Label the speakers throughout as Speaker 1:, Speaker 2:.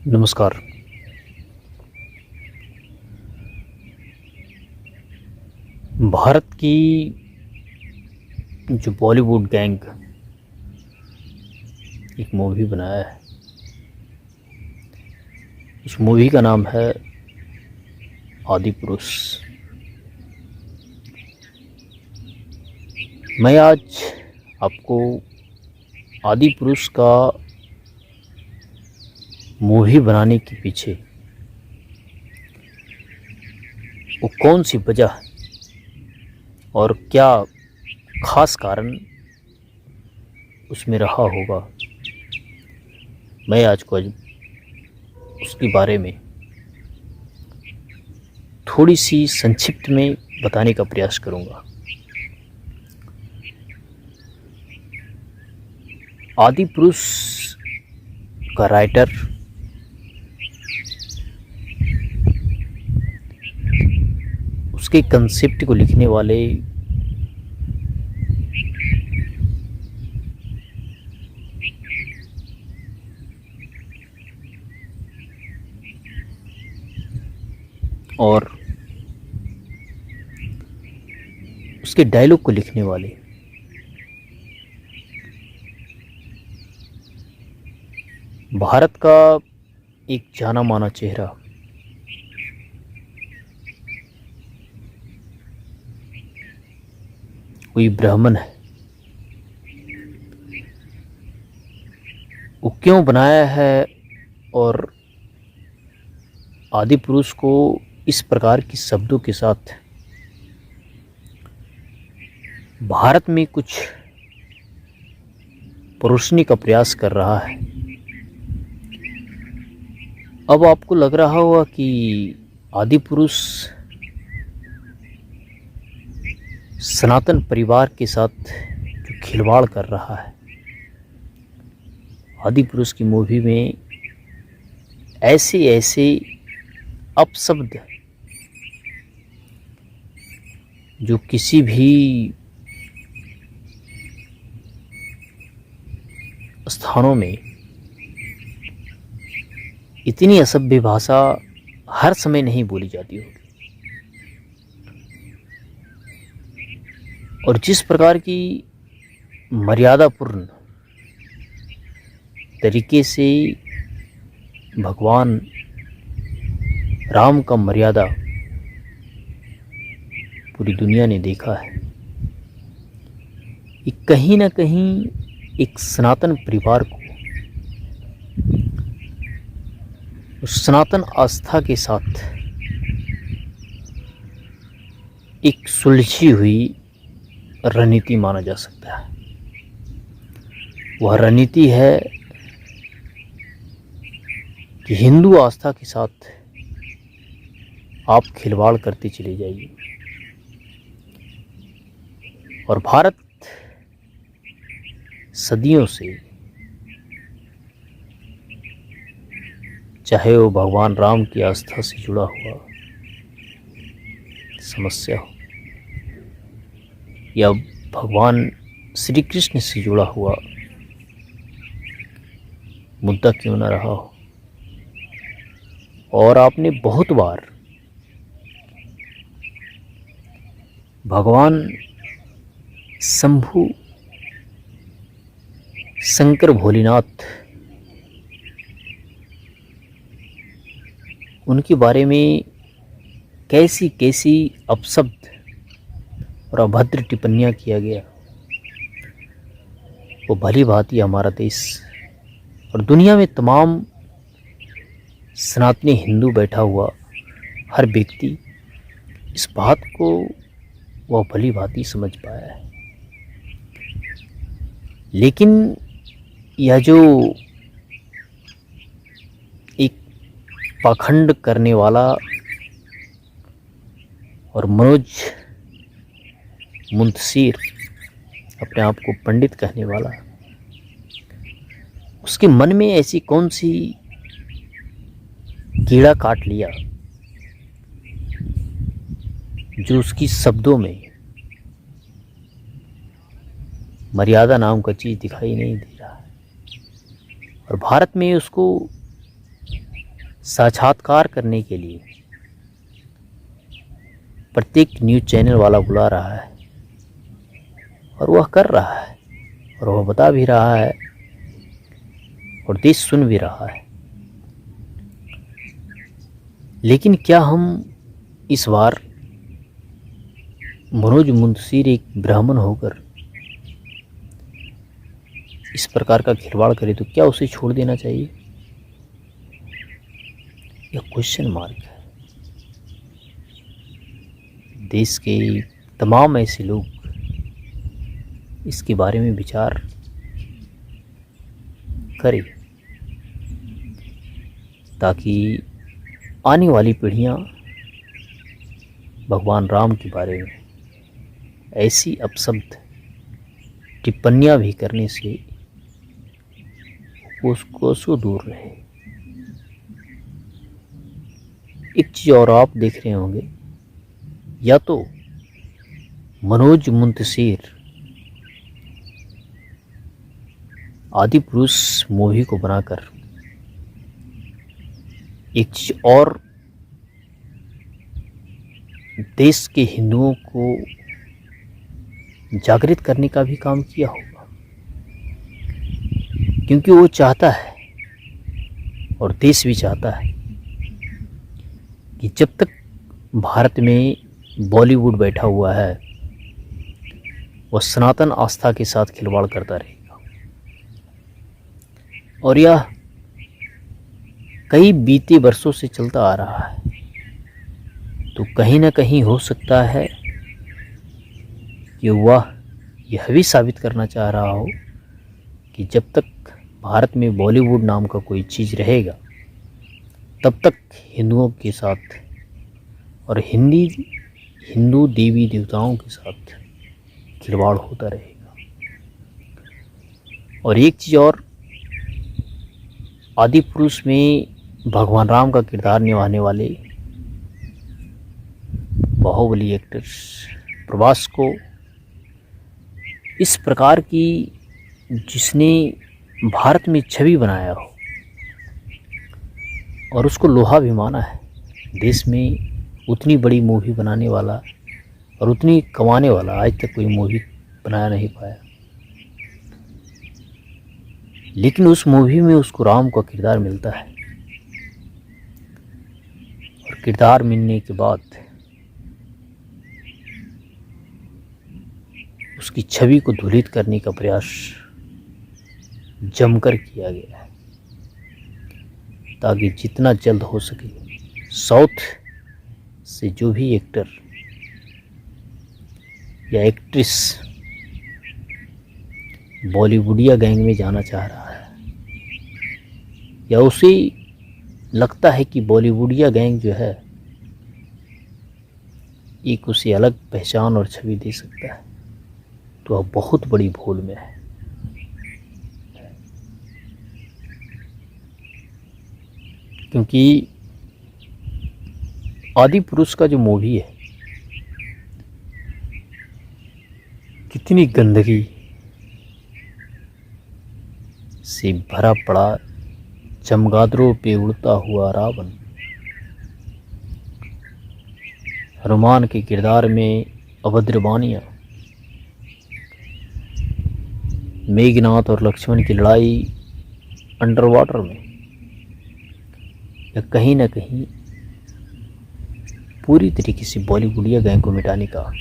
Speaker 1: नमस्कार। भारत की जो बॉलीवुड गैंग एक मूवी बनाया है, उस मूवी का नाम है आदिपुरुष। मैं आज आपको आदिपुरुष का मूवी बनाने के पीछे वो कौन सी वजह और क्या खास कारण उसमें रहा होगा, मैं आज उसके बारे में थोड़ी सी संक्षिप्त में बताने का प्रयास करूंगा। आदिपुरुष का राइटर उसके कंसेप्ट को लिखने वाले और उसके डायलॉग को लिखने वाले भारत का एक जाना माना चेहरा, कोई ब्राह्मण है। वो क्यों बनाया है और आदिपुरुष को इस प्रकार के शब्दों के साथ भारत में कुछ परोसने का प्रयास कर रहा है। अब आपको लग रहा होगा कि आदिपुरुष सनातन परिवार के साथ जो खिलवाड़ कर रहा है। आदिपुरुष की मूवी में ऐसे ऐसे अपशब्द जो किसी भी स्थानों में इतनी असभ्य भाषा हर समय नहीं बोली जाती होगी, और जिस प्रकार की मर्यादापूर्ण तरीके से भगवान राम का मर्यादा पूरी दुनिया ने देखा है, ये कहीं ना कहीं एक सनातन परिवार को उस सनातन आस्था के साथ एक सुलझी हुई रणनीति माना जा सकता है। वह रणनीति है कि हिंदू आस्था के साथ आप खिलवाड़ करते चले जाइए, और भारत सदियों से, चाहे वो भगवान राम की आस्था से जुड़ा हुआ समस्या हो या भगवान श्री कृष्ण से जुड़ा हुआ मुद्दा क्यों न रहा हो, और आपने बहुत बार भगवान शंभु शंकर भोलेनाथ उनके बारे में कैसी कैसी अपशब्द और अभद्र टिप्पणियां किया गया। वो भली भांति हमारा देश और दुनिया में तमाम सनातनी हिंदू बैठा हुआ हर व्यक्ति इस बात को वह भली भांति समझ पाया है। लेकिन यह जो एक पाखंड करने वाला और मनोज मुंतशिर अपने आप को पंडित कहने वाला, उसके मन में ऐसी कौन सी कीड़ा काट लिया जो उसकी शब्दों में मर्यादा नाम का चीज़ दिखाई नहीं दे रहा है। और भारत में उसको साक्षात्कार करने के लिए प्रत्येक न्यूज़ चैनल वाला बुला रहा है और वह कर रहा है और वह बता भी रहा है और देश सुन भी रहा है। लेकिन क्या हम इस बार मनोज मुंशीर एक ब्राह्मण होकर इस प्रकार का खिलवाड़ करे तो क्या उसे छोड़ देना चाहिए? यह क्वेश्चन मार्क है। देश के तमाम ऐसे लोग इसके बारे में विचार करें ताकि आने वाली पीढ़ियां भगवान राम के बारे में ऐसी अपशब्द टिप्पणियां भी करने से उसको दूर रहे। एक चीज़ और आप देख रहे होंगे, या तो मनोज मुंशीर आदिपुरुष मूवी को बनाकर एक चीज और देश के हिंदुओं को जागृत करने का भी काम किया होगा, क्योंकि वो चाहता है और देश भी चाहता है कि जब तक भारत में बॉलीवुड बैठा हुआ है वह सनातन आस्था के साथ खिलवाड़ करता रहेगा। और यह कई बीते वर्षों से चलता आ रहा है। तो कहीं ना कहीं हो सकता है कि वह यह भी साबित करना चाह रहा हो कि जब तक भारत में बॉलीवुड नाम का कोई चीज़ रहेगा तब तक हिंदुओं के साथ और हिंदू देवी देवताओं के साथ खिलवाड़ होता रहेगा। और एक चीज़ और, आदिपुरुष में भगवान राम का किरदार निभाने वाले बाहुबली एक्टर प्रभास को इस प्रकार की जिसने भारत में छवि बनाया हो और उसको लोहा भी माना है, देश में उतनी बड़ी मूवी बनाने वाला और उतनी कमाने वाला आज तक कोई मूवी बनाया नहीं पाया। लेकिन उस मूवी में उसको राम का किरदार मिलता है और किरदार मिलने के बाद उसकी छवि को धूलित करने का प्रयास जमकर किया गया है, ताकि जितना जल्द हो सके साउथ से जो भी एक्टर या एक्ट्रेस बॉलीवुडिया गैंग में जाना चाह रहा है या उसे लगता है कि बॉलीवुडिया गैंग जो है एक उसे अलग पहचान और छवि दे सकता है, तो वह बहुत बड़ी भूल में है। क्योंकि आदिपुरुष का जो मूवी है कितनी गंदगी से भरा पड़ा, चमगादड़ों पे उड़ता हुआ रावण, हनुमान के किरदार में अभद्रवानियाँ, मेघनाथ और लक्ष्मण की लड़ाई अंडर वाटर में, या कहीं ना कहीं पूरी तरीके से बॉलीवुडिया गैंग को मिटाने का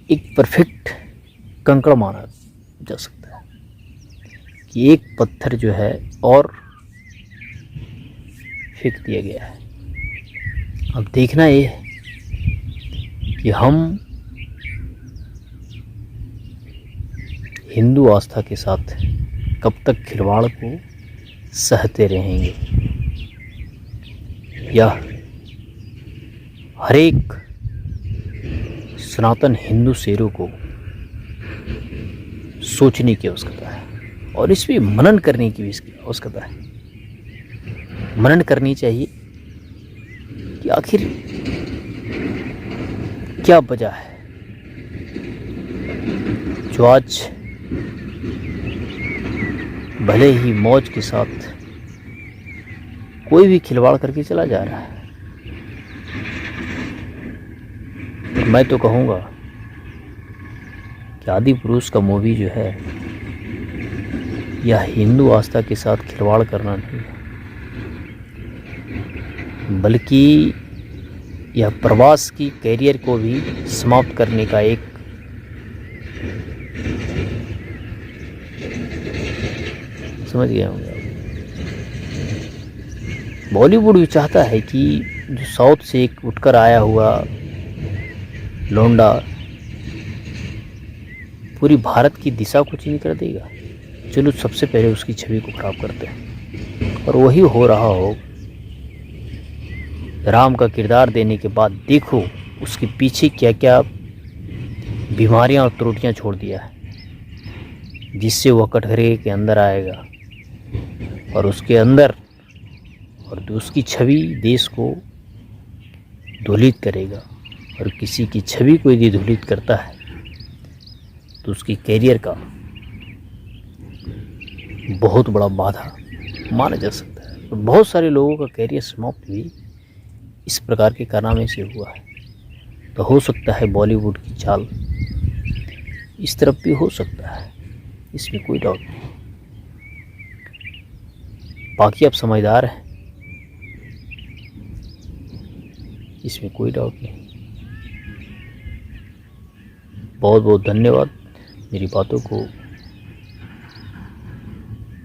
Speaker 1: एक परफेक्ट कंकड़ माना जा सकता है कि एक पत्थर जो है और फेंक दिया गया है। अब देखना ये है कि हम हिंदू आस्था के साथ कब तक खिलवाड़ को सहते रहेंगे, या हर एक सनातन हिंदू शेरों को सोचने की आवश्यकता है और इस पर मनन करने की भी आवश्यकता है। मनन करनी चाहिए कि आखिर क्या वजह है जो आज भले ही मौज के साथ कोई भी खिलवाड़ करके चला जा रहा है। मैं तो कहूँगा कि आदि पुरुष का मूवी जो है यह हिंदू आस्था के साथ खिलवाड़ करना नहीं है, बल्कि यह प्रवास की कैरियर को भी समाप्त करने का एक समझ गए होंगे। बॉलीवुड भी चाहता है कि जो साउथ से एक उठकर आया हुआ लौंडा पूरी भारत की दिशा को चेंज कर देगा। चलो सबसे पहले उसकी छवि को खराब करते हैं, और वही हो रहा हो। राम का किरदार देने के बाद देखो उसके पीछे क्या क्या बीमारियां और त्रुटियां छोड़ दिया है, जिससे वह कटघरे के अंदर आएगा और उसके अंदर और उसकी छवि देश को धूलित करेगा। और किसी की छवि को यदि धूलित करता है तो उसकी कैरियर का बहुत बड़ा बाधा माना जा सकता है। और बहुत सारे लोगों का कैरियर समाप्त भी इस प्रकार के कारनामे से हुआ है। तो हो सकता है बॉलीवुड की चाल इस तरफ भी हो सकता है, इसमें कोई डाउट नहीं। बाकी आप समझदार हैं, इसमें कोई डाउट नहीं। बहुत बहुत धन्यवाद मेरी बातों को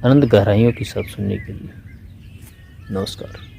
Speaker 1: अनंत गहराइयों के साथ सुनने के लिए। नमस्कार।